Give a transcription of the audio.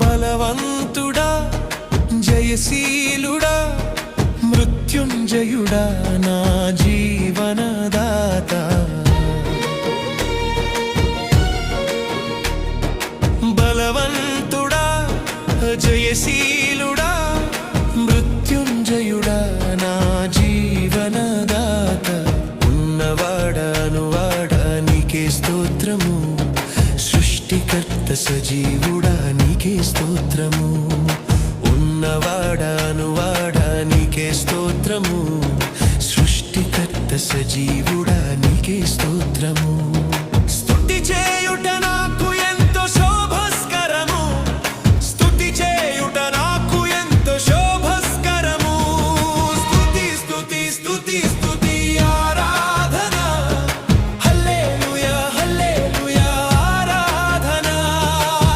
బలవంతుడా జయశీలుడా మృత్యుంజయుడా నా జీవనదాత బలవంతుడా జయశీలుడా మృత్యుంజయుడా నా జీవనదాత ఉన్నవాడా నీకే స్తోత్రము సృష్టికర్త సజీవుడా నీకే స్తోత్రము ఉన్నవాడా నీకే స్తోత్రము సృష్టికర్త సజీవుడా నీకే స్తోత్రము